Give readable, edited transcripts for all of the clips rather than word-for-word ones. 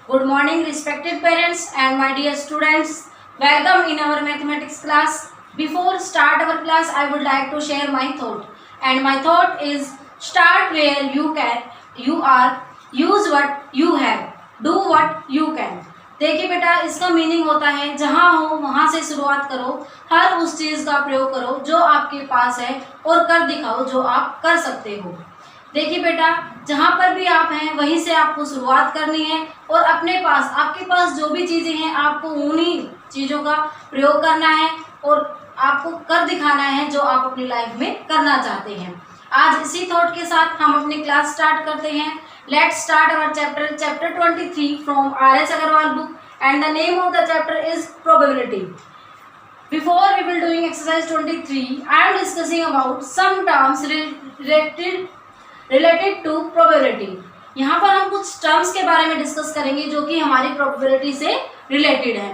Good morning, respected parents and my dear students. Welcome in our mathematics class. Before start our class, I would like to share my thought. And my thought is start where you can, you are, use what you have, do what you can. देखिए बेटा, इसका meaning होता है जहाँ हो वहाँ से शुरुआत करो, हर उस चीज़ का प्रयोग करो जो आपके पास है और कर दिखाओ जो आप कर सकते हो। देखिए बेटा, जहाँ पर भी आप हैं वहीं से आपको शुरुआत करनी है और अपने पास आपके पास जो भी चीज़ें हैं आपको उन्हीं चीज़ों का प्रयोग करना है और आपको कर दिखाना है जो आप अपनी लाइफ में करना चाहते हैं। आज इसी थॉट के साथ हम अपनी क्लास स्टार्ट करते हैं। Let's start our chapter 23 from RS Agarwal book and the name of the chapter is probability. Before we will doing exercise 23, I am discussing about some terms related to probability। यहाँ पर हम कुछ terms के बारे में discuss करेंगे जो कि हमारी प्रोबेबिलिटी से रिलेटेड है।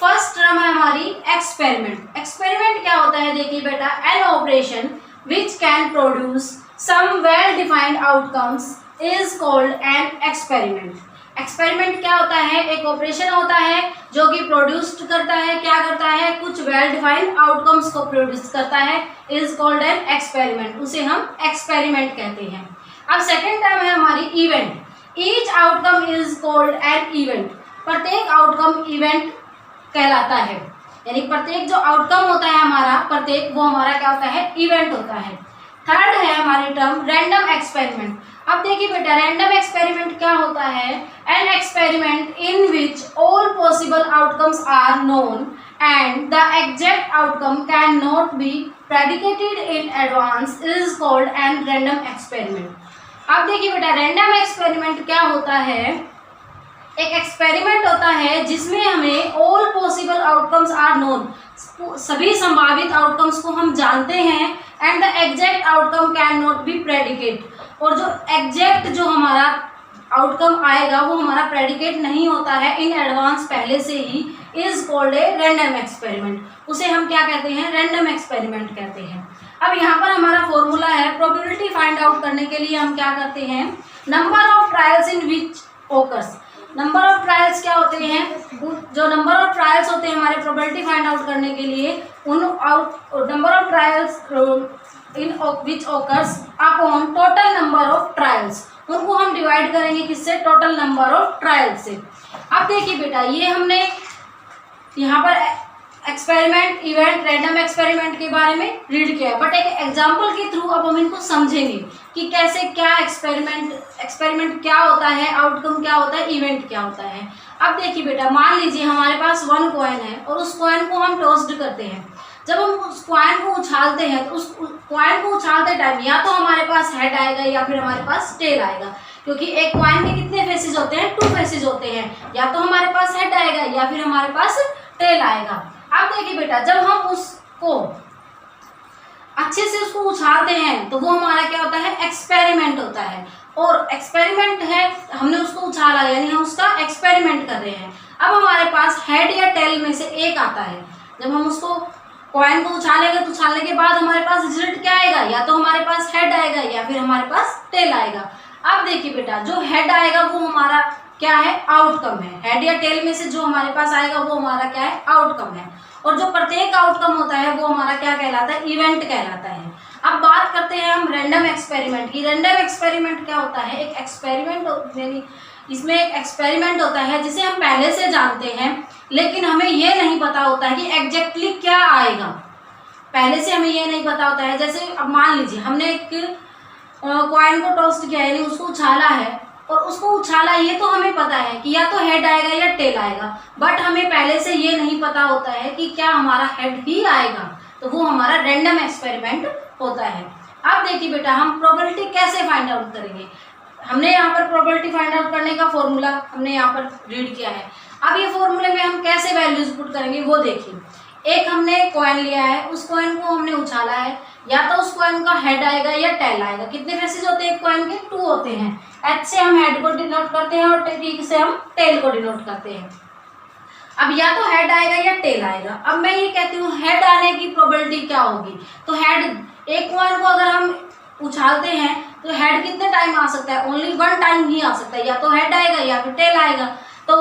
फर्स्ट टर्म है हमारी एक्सपेरिमेंट। एक्सपेरिमेंट क्या होता है? देखिए बेटा, an operation which can produce some well defined outcomes is called an experiment. Experiment क्या होता है? एक ऑपरेशन होता है जो कि प्रोड्यूस करता है, क्या करता है, कुछ वेल डिफाइंड आउटकम्स को प्रोड्यूस करता है, इज कॉल्ड एन एक्सपेरिमेंट। उसे हम एक्सपेरिमेंट कहते हैं। अब सेकेंड टर्म है हमारी event. Each outcome is called an event. प्रत्येक आउटकम इवेंट कहलाता है, यानी प्रत्येक जो आउटकम होता है हमारा, प्रत्येक वो हमारा क्या होता है? इवेंट होता है। थर्ड है हमारी टर्म रैंडम एक्सपेरिमेंट। अब देखिए बेटा, रैंडम एक्सपेरिमेंट क्या होता है? An experiment in which all possible outcomes are known and the exact outcome can not be predicated in advance is called an random experiment. अब देखिए बेटा, रैंडम एक्सपेरिमेंट क्या होता है? एक एक्सपेरिमेंट होता है जिसमें हमें all possible outcomes are known, सभी संभावित आउटकम्स को हम जानते हैं, and the exact outcome can not be predict, और जो एग्जैक्ट जो हमारा आउटकम आएगा वो हमारा प्रेडिकेट नहीं होता है इन एडवांस पहले से ही, is called a random experiment. उसे हम क्या कहते हैं? रैंडम एक्सपेरिमेंट कहते हैं। अब यहाँ पर हमारा फॉर्मूला है, प्रोबेबिलिटी फाइंड आउट करने के लिए हम क्या करते हैं? Number of trials in which occurs. Number of trials क्या होते हैं? जो नंबर ऑफ ट्रायल्स होते हैं हमारे प्रोबेबिलिटी फाइंड आउट करने के लिए, उन number of trials in which occurs upon total number of trials, उनको हम डिवाइड करेंगे किससे? टोटल नंबर ऑफ ट्रायल्स से। अब देखिए बेटा, ये हमने यहाँ पर एक्सपेरिमेंट, इवेंट, रैंडम एक्सपेरिमेंट के बारे में रीड किया है, बट एक एग्जांपल के थ्रू अब हम इनको समझेंगे कि कैसे, क्या एक्सपेरिमेंट क्या होता है, आउटकम क्या होता है, इवेंट क्या होता है। अब देखिए बेटा, मान लीजिए हमारे पास 1 कॉइन है और उस कॉइन को हम टॉस्ड करते हैं। जब हम उस कॉइन को उछालते हैं तो उस कॉइन को उछालते टाइम या तो हमारे पास हेड आएगा या फिर हमारे पास टेल आएगा, क्योंकि एक कॉइन के कितने फेसेस होते हैं? 2 फेसेस होते हैं। या तो हमारे पास हेड आएगा या फिर हमारे पास टेल आएगा। अब देखिए बेटा, जब हम उसको अच्छे से उसको उछालते हैं तो वो हमारा क्या होता है? एक्सपेरिमेंट होता है। और एक्सपेरिमेंट है, हमने उसको उछाला यानी हम उसका एक्सपेरिमेंट कर रहे हैं। अब हमारे पास हेड या टेल में से एक आता है। जब हम उसको कॉइन को उछालेंगे तो उछालने के बाद हमारे पास रिजल्ट क्या आएगा? या तो हमारे पास हेड आएगा या फिर हमारे पास टेल आएगा। अब देखिए बेटा, जो हेड आएगा वो हमारा क्या है? आउटकम है। हेड या टेल में से जो हमारे पास आएगा वो हमारा क्या है? आउटकम है। और जो प्रत्येक आउटकम होता है वो हमारा क्या कहलाता है? इवेंट कहलाता है। अब बात करते हैं हम रैंडम एक्सपेरिमेंट की। रैंडम एक्सपेरिमेंट क्या होता है? एक एक्सपेरिमेंट, यानी इसमें एक एक्सपेरिमेंट होता है जिसे हम पहले से जानते हैं, लेकिन हमें ये नहीं पता होता है कि एग्जैक्टली क्या आएगा। पहले से हमें ये नहीं पता होता है। जैसे अब मान लीजिए हमने एक कॉइन को टॉस्ट किया, यानी उसको उछाला है, और उसको उछाला ये तो हमें पता है कि या तो हेड आएगा या टेल आएगा, बट हमें पहले से ये नहीं पता होता है कि क्या हमारा हेड ही आएगा, तो वो हमारा रैंडम एक्सपेरिमेंट होता है। अब देखिए बेटा, हम प्रोबेबिलिटी कैसे फाइंड आउट करेंगे? हमने यहाँ पर प्रोबेबिलिटी फाइंड आउट करने का फॉर्मूला हमने यहाँ पर रीड किया है। अब ये फॉर्मूले में हम कैसे वैल्यूज पुट करेंगे वो देखिए। एक हमने कॉइन लिया है, उस कॉइन को हमने उछाला है, या तो उस कॉइन का हेड आएगा या टेल आएगा। कितने फेसेस होते हैं एक कॉइन के? 2 होते हैं। एच से हम हेड को डिनोट करते हैं और टी से हम टेल को डिनोट करते हैं। अब या तो हेड आएगा या टेल आएगा। अब मैं ये कहती हूँ हेड आने की प्रोबेबिलिटी क्या होगी? तो हेड, एक कॉइन को अगर हम उछालते हैं तो हेड कितने टाइम आ सकता है? ओनली 1 टाइम ही आ सकता है। या तो हेड आएगा या फिर टेल आएगा। तो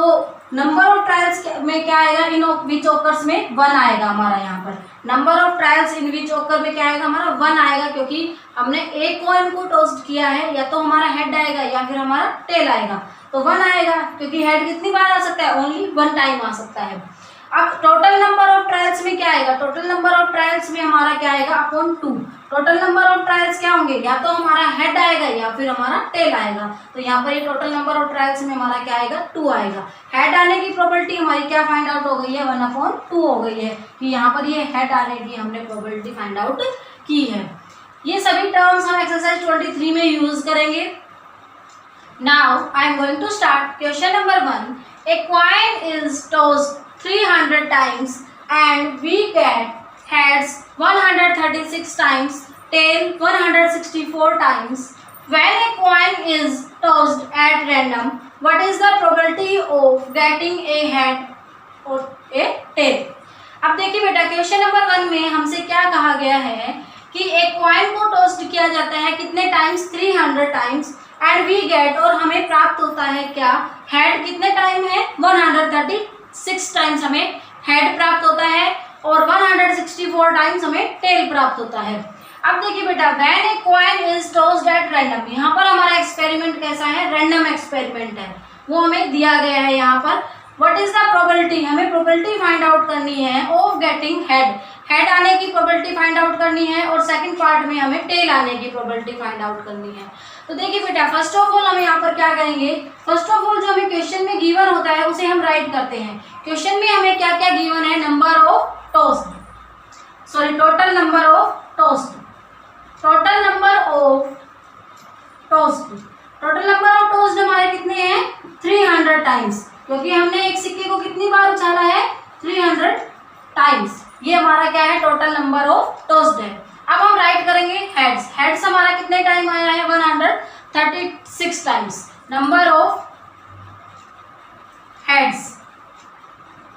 नंबर ऑफ ट्रायल्स में क्या आएगा, इन विच ऑकर्स में 1 आएगा हमारा यहाँ पर। Number of trials in which occur में क्या आएगा हमारा 1 आएगा, क्योंकि हमने एक कॉइन को टॉस किया है, या तो हमारा हेड आएगा या फिर हमारा टेल आएगा। तो 1 आएगा, क्योंकि हेड कितनी बार आ सकता है, ओनली 1 टाइम आ सकता है। अब टोटल नंबर ऑफ ट्रायल्स में क्या आएगा, टोटल नंबर ऑफ ट्रायल्स में हमारा क्या आएगा upon 2। Total number of trials क्या होंगे, या तो हमारा हेड आएगा या फिर हमारा टेल आएगा। तो यहाँ पर ये टोटल नंबर ऑफ ट्रायल्स में हमारा क्या आएगा 2 आएगा। हेड आने की प्रोबेबिलिटी हमारी क्या फाइंड आउट हो गई है, 1/2 हो गई है, कि यहाँ पर ये हेड आने की हमने प्रोबेबिलिटी फाइंड आउट की है। ये सभी टर्म्स हम एक्सरसाइज 23 में यूज करेंगे। Now I am going to start question number 1। A coin is tossed 300 times and we get heads 136 times, tail 164 times. When a coin is tossed at random, what is the probability of getting a head or a tail? अब देखिए बेटा, question number 1 में हमसे क्या कहा गया है कि एक कॉइन को टॉस्ट किया जाता है कितने times, 300 times, and we get, और हमें प्राप्त होता है क्या, हेड कितने टाइम है, 136 टाइम्स हमें हेड प्राप्त होता है, और 164 टाइम्स हमें टेल प्राप्त होता है। अब देखिए बेटा, when A coin is tossed at random, यहाँ पर हमारा एक्सपेरिमेंट कैसा है, रैंडम एक्सपेरिमेंट है, वो हमें दिया गया है यहाँ पर। व्हाट इज द प्रोबेबिलिटी, हमें प्रोबेबिलिटी फाइंड आउट करनी है ऑफ गेटिंग हेड, हेड आने की प्रोबेबिलिटी फाइंड आउट करनी है, और सेकंड पार्ट में हमें टेल आने की प्रोबेबिलिटी फाइंड आउट करनी है। तो देखिए बेटा, फर्स्ट ऑफ ऑल हम यहाँ पर क्या करेंगे, फर्स्ट ऑफ ऑल जो हमें क्वेश्चन में गिवन होता है उसे हम राइट करते हैं। क्वेश्चन में हमें क्या क्या गिवन है, number of tossed, sorry total number of tossed, total number of tossed, total number of tossed हमारे कितने हैं, 300 टाइम्स, क्योंकि हमने एक सिक्के को कितनी बार उछाला है, 300 टाइम्स। ये हमारा क्या है, टोटल नंबर ऑफ टॉस्ड है। अब हम राइट करेंगे हेड्स, हेड्स हमारा कितने टाइम आया है, 136 times. Number of heads,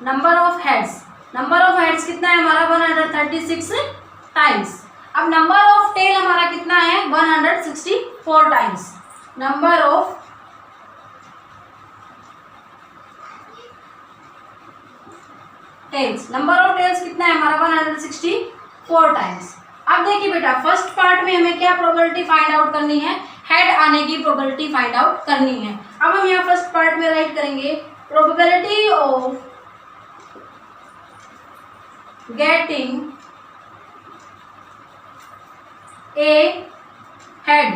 number of heads, number of heads कितना है हमारा, 136 टाइम्स। अब नंबर ऑफ टेल हमारा कितना है, 164 times. Number of tails, number of tails कितना है हमारा, 164 टाइम्स। अब देखिए बेटा, फर्स्ट पार्ट में हमें क्या प्रोबेबिलिटी फाइंड आउट करनी है, हेड आने की प्रोबेबिलिटी फाइंड आउट करनी है। अब हम यहाँ फर्स्ट पार्ट में राइट करेंगे probability of getting A head,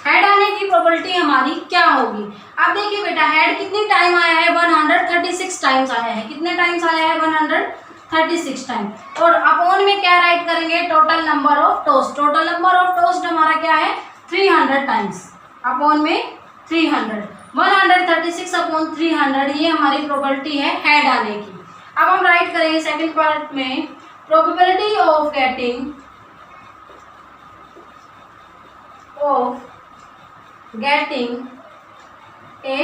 head आने की प्रोबेबिलिटी हमारी क्या होगी। अब देखिए बेटा, हेड कितनी टाइम आया है, 136 टाइम्स आया है, कितने टाइम्स आया है, 136 टाइम, और अपॉन में क्या राइट करेंगे, total number of toast, total number of toast हमारा क्या है, 300 टाइम्स, अपॉन में 300, 136 अपॉन 300, ये हमारी प्रोबेबिलिटी है हेड आने की। अब हम राइट करेंगे सेकंड पार्ट में probability of getting a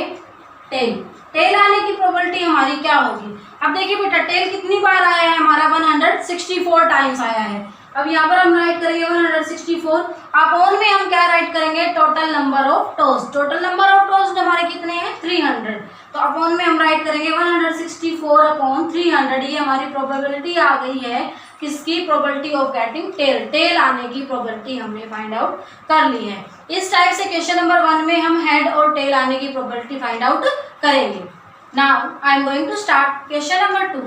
tail, tail आने की प्रोबेबिलिटी हमारी क्या होगी। अब देखिए बेटा, टेल कितनी बार आया है हमारा, 164 टाइम्स आया है। अब यहाँ पर हम राइट करेंगे 164, अपॉन में हम क्या राइट करेंगे, total number of toast, total number of toast हमारे कितने हैं, 300, तो अपॉन में हम राइट करेंगे 164 अपॉन 300, ये हमारी प्रोबेबिलिटी आ गई है किसकी, probability of getting tail, tail आने की प्रोबेबिलिटी हमने फाइंड आउट कर ली है। इस टाइप से क्वेश्चन नंबर 1 में हम हेड और टेल आने की प्रोबेबिलिटी फाइंड आउट करेंगे। Now I am going to start question number 2।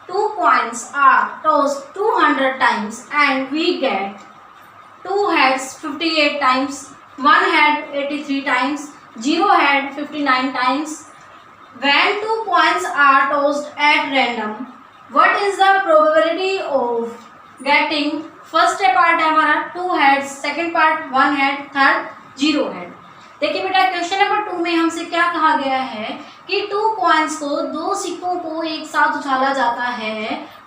2 coins are tossed 200 times and we get 2 heads 58 times, 1 head 83 times, 0 head 59 times. When 2 coins are tossed at random, what is the probability of getting, first part है हमारा 2 heads, second part 1 head, third 0 head। देखिए बेटा, question number 2 में हमसे क्या कहा गया है कि 2 कॉइन्स को, 2 सिक्कों को एक साथ उछाला जाता है,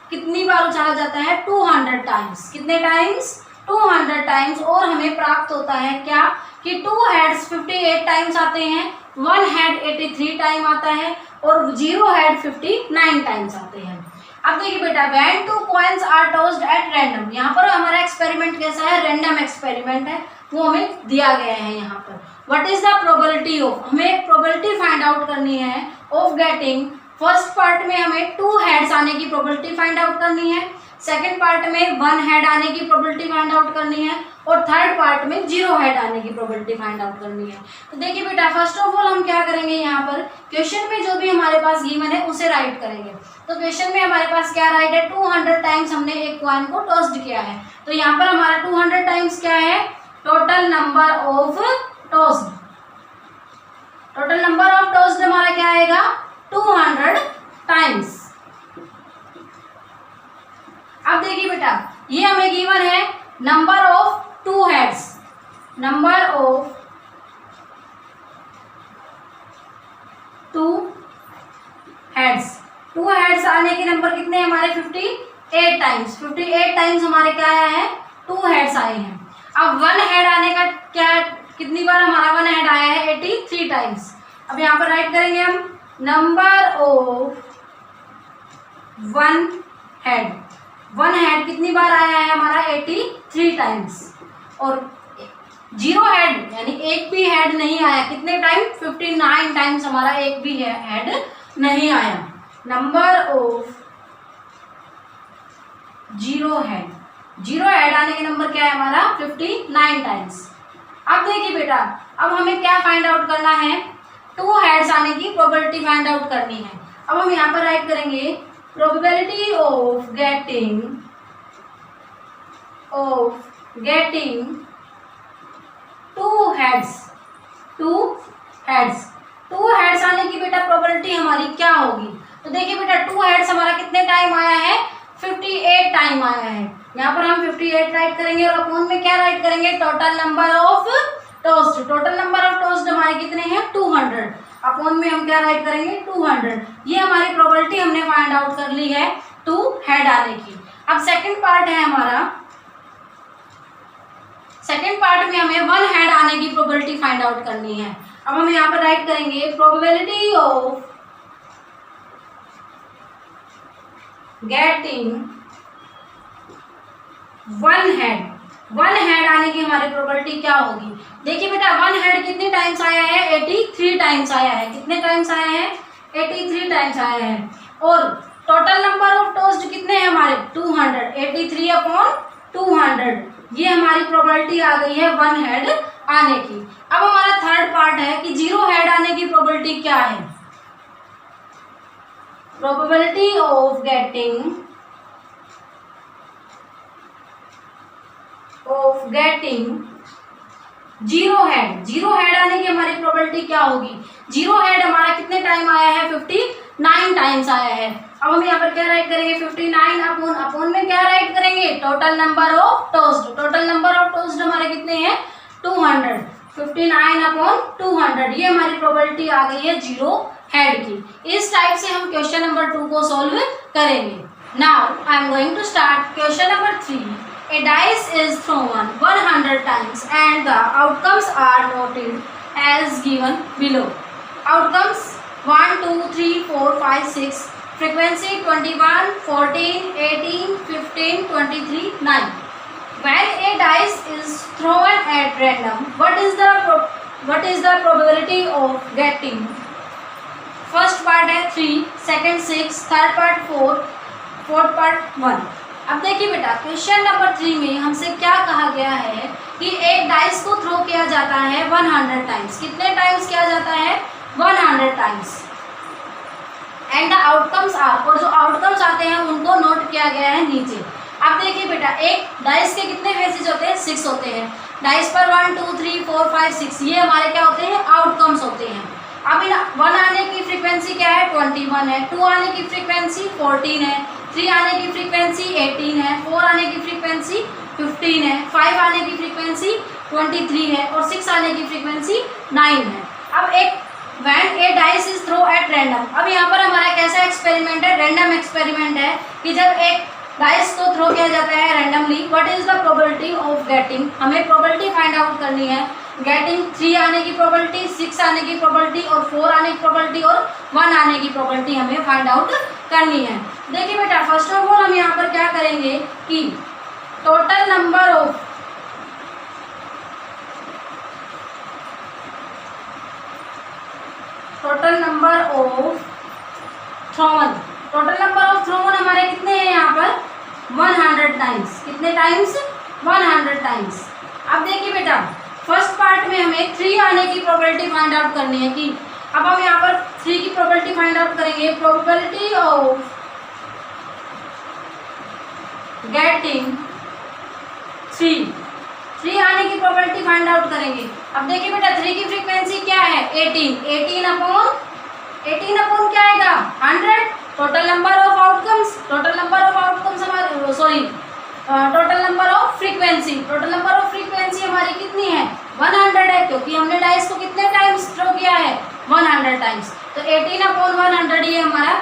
कितनी बार उछाला जाता है, 200 टाइम्स, कितने टाइम्स, 200 टाइम्स, और हमें प्राप्त होता है क्या कि 2 हेड्स 58 टाइम्स आते हैं, 1 हेड 83 टाइम आता है, और 0 हेड 59 टाइम्स आते हैं। अब देखिए बेटा, when 2 coins are tossed at random, यहाँ पर हमारा एक्सपेरिमेंट कैसा है, रैंडम एक्सपेरिमेंट है, वो हमें दिया गया है यहाँ पर। What is the probability of, हमें प्रोबेबिलिटी फाइंड आउट करनी है ऑफ गेटिंग, फर्स्ट पार्ट में हमें 2 हेड्स आने की प्रोबेबिलिटी फाइंड आउट करनी है, सेकंड पार्ट में 1 हेड आने की प्रोबेबिलिटी फाइंड आउट करनी है, और थर्ड पार्ट में 0 हेड आने की प्रोबेबिलिटी फाइंड आउट करनी है। तो देखिए बेटा, फर्स्ट ऑफ ऑल हम क्या करेंगे, यहाँ पर क्वेश्चन में जो भी हमारे पास गिवन है उसे राइट करेंगे। तो क्वेश्चन में हमारे पास क्या राइट है, 200 टाइम्स हमने एक कॉइन को टॉस्ड किया है। तो यहाँ पर हमारा 200 टाइम्स क्या है, total number of tossed, total number of tossed हमारा क्या आएगा, 200 टाइम्स। अब देखिए बेटा, ये हमें गिवन है number of 2 heads, number of 2 heads, 2 heads आने के नंबर कितने हमारे 58 टाइम्स, 58 टाइम्स हमारे क्या आया है, 2 हेड्स आए हैं। अब 1 हेड आने का क्या, कितनी बार हमारा 1 हेड आया है, 83 टाइम्स। अब यहाँ पर राइट करेंगे हम नंबर ऑफ 1 हेड, 1 हेड कितनी बार आया है हमारा, 83 टाइम्स। और 0 हेड यानी एक भी हेड नहीं आया, कितने टाइम, 59 टाइम्स हमारा एक भी हेड नहीं आया। नंबर ऑफ 0 हेड, 0 हेड आने के नंबर क्या है हमारा, 59 टाइम्स। अब देखिए बेटा, अब हमें क्या फाइंड आउट करना है, 2 हेड्स आने की प्रोबेबिलिटी फाइंड आउट करनी है। अब हम यहाँ पर राइट करेंगे probability of getting 2 heads, 2 heads आने की बेटा प्रोबेबिलिटी हमारी क्या होगी। तो देखिए बेटा, 2 हेड्स हमारा कितने टाइम आया है, 58 टाइम आया है। यहाँ पर हम 58 राइट करेंगे और अपॉन में क्या राइट करेंगे, total number of toast, total number of toast हमारे कितने हैं, 200, अपॉन में हम क्या राइट करेंगे, 200। ये हमारी प्रोबेबिलिटी हमने फाइंड आउट कर ली है 2 हेड आने की। अब सेकंड पार्ट है हमारा, सेकंड पार्ट में हमें 1 हेड आने की प्रोबेबिलिटी फाइंड आउट करनी है। अब हम यहाँ पर राइट करेंगे probability of getting 1 head, 1 head आने की हमारी प्रोबेबिलिटी क्या होगी। देखिए बेटा, 1 हेड कितने टाइम्स आया है, 83 टाइम्स आया है। कितने टाइम्स आया है, 83 टाइम्स आया है। और टोटल नंबर ऑफ टोस्ट कितने हैं हमारे, 200, 83 अपॉन 200, ये हमारी प्रोबेबिलिटी आ गई है 1 हेड आने की। अब हमारा थर्ड पार्ट है कि 0 हेड आने की प्रोबेबिलिटी क्या है, probability of getting 0 head, 0 head आने की हमारी प्रोबेबिलिटी क्या होगी। 0 हेड हमारा कितने टाइम आया है, 59 टाइम्स आया है। अब हम यहाँ पर क्या राइट करेंगे, 59 अपॉन में क्या राइट करेंगे, total number of toast, total number of toast हमारे कितने हैं, 200, 59 अपॉन 200, ये हमारी प्रोबेबिलिटी आ गई है 0 हेड की। इस टाइप से हम क्वेश्चन नंबर 2 को सॉल्व करेंगे। Now I am going to start question number 3। A dice is thrown 100 times and the outcomes are noted as given below. Outcomes 1, 2, 3, 4, 5, 6. Frequency 21, 14, 18, 15, 23, 9. When a dice is thrown at random, what is the probability of getting? First part है 3, second 6, third part 4, fourth part 1. अब देखिए बेटा, question number 3 में हमसे क्या कहा गया है कि एक डाइस को थ्रो किया जाता है 100 टाइम्स। कितने टाइम्स किया जाता है, 100 times. And the outcomes are, और जो आउटकम्स आते हैं उनको नोट किया गया है नीचे। अब देखिए बेटा, एक डाइस के कितने फेसेस होते हैं, 6 होते हैं। डाइस पर 1, 2, 3, 4, 5, 6 ये हमारे क्या होते हैं, आउटकम्स होते हैं। अब इन 1 आने की फ्रीक्वेंसी क्या है, 21 है, 2 आने की फ्रीक्वेंसी 14 है, 3 आने की फ्रीक्वेंसी 18 है, 4 आने की फ्रीक्वेंसी 15 है, 5 आने की फ्रीक्वेंसी 23 है और 6 आने की फ्रीक्वेंसी 9 है। अब एक when a dice is throw at random, अब यहाँ पर हमारा कैसा एक्सपेरिमेंट है, रैंडम एक्सपेरिमेंट है कि जब एक डाइस को थ्रो किया जाता है randomly, what is the probability of getting, हमें प्रोबेबिलिटी फाइंड आउट करनी है। गेटिंग 3 आने की प्रोबेबिलिटी, 6 आने की प्रोबेबिलिटी और 4 आने की प्रोबेबिलिटी और 1 आने की प्रोबेबिलिटी हमें फाइंड आउट करनी है। देखिए बेटा, फर्स्ट ऑफ ऑल हम यहाँ पर क्या करेंगे कि total number of total number of thrown, total number of thrown हमारे कितने हैं यहाँ पर 100 टाइम्स। कितने टाइम्स 100 टाइम्स। अब देखिए बेटा फर्स्ट पार्ट में हमें 3 आने की प्रोबेबिलिटी फाइंड आउट करनी है कि अब हम यहाँ पर 3 की प्रोबेबिलिटी फाइंड आउट करेंगे। प्रोबेबिलिटी ऑफ गेटिंग 3 आने की प्रोबेबिलिटी फाइंड आउट करेंगे। अब देखिए बेटा 3 की फ्रीक्वेंसी क्या है 18 अपॉन क्या आएगा 100। Total number of outcomes, total number of outcomes हमारे sorry total number of frequency, total number of frequency हमारी कितनी है 100 है, क्योंकि हमने डाइस को कितने टाइम्स थ्रो किया है 100 टाइम्स। तो 18 अपॉन 100 ये हमारा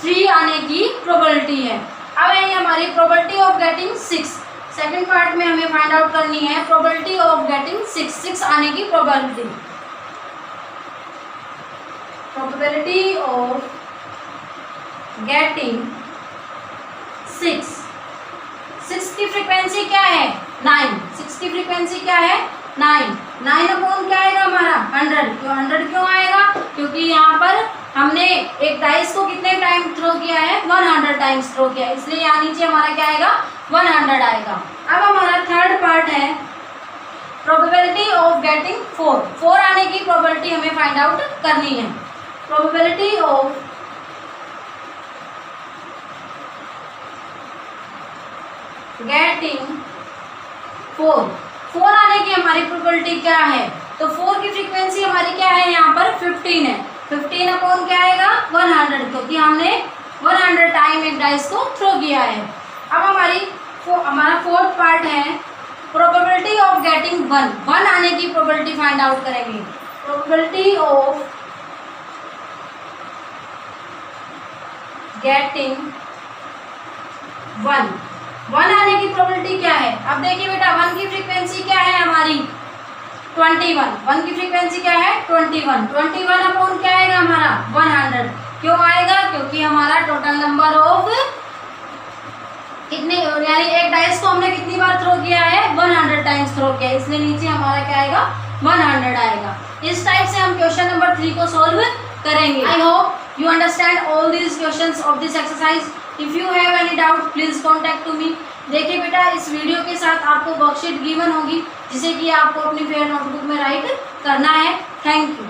3 आने की प्रोबेबिलिटी है। अब है हमारी probability of getting 6। Second part में हमें फाइंड आउट करनी है प्रोबेबिलिटी ऑफ गेटिंग 6 आने की प्रोबेबिलिटी। प्रोबेबिलिटी ऑफ गेटिंग 6 की फ्रीक्वेंसी क्या है 9। 6 की फ्रीक्वेंसी क्या है 9 अपॉन क्या आएगा हमारा 100 क्यों आएगा, क्योंकि यहाँ पर हमने एक डाइस को कितने टाइम थ्रो किया है 100 टाइम्स थ्रो किया है, इसलिए यहाँ नीचे हमारा क्या आएगा 100 आएगा। अब हमारा थर्ड पार्ट है प्रोबेबिलिटी ऑफ गेटिंग 4 आने की प्रोबेबिलिटी हमें फाइंड आउट करनी है। प्रोबेबिलिटी ऑफ गेटिंग 4 आने की हमारी प्रोबेबिलिटी क्या है, तो 4 की फ्रीक्वेंसी हमारी क्या है यहाँ पर 15 है। 15 अपॉन क्या आएगा 100, क्योंकि हमने 100 टाइम एक डाइस को थ्रो किया है। अब हमारा फोर्थ पार्ट है प्रोबेबिलिटी ऑफ गेटिंग 1 आने की प्रोबेबिलिटी फाइंड आउट करेंगे। प्रोबेबिलिटी ऑफ गेटिंग 1 आने की प्रोबेबिलिटी क्या है। अब देखिए बेटा 1 की फ्रीक्वेंसी क्या है हमारी 21। 1 की फ्रीक्वेंसी क्या है 21 अपॉन क्या आएगा हमारा 100 क्यों आएगा, क्योंकि हमारा टोटल नंबर ऑफ कितने यानी एक डाइस को हमने कितनी बार थ्रो किया है 100 टाइम्स थ्रो किया है, इसलिए नीचे हमारा क्या आएगा 100 आएगा। इस टाइप से हम क्वेश्चन नंबर 3 को सॉल्व करेंगे। I hope you understand all these questions of this exercise. If you have any doubt please contact to me. देखिए बेटा इस वीडियो के साथ आपको वर्कशीट गिवन होगी जिसे कि आपको अपनी फेयर नोटबुक में राइट करना है। Thank you.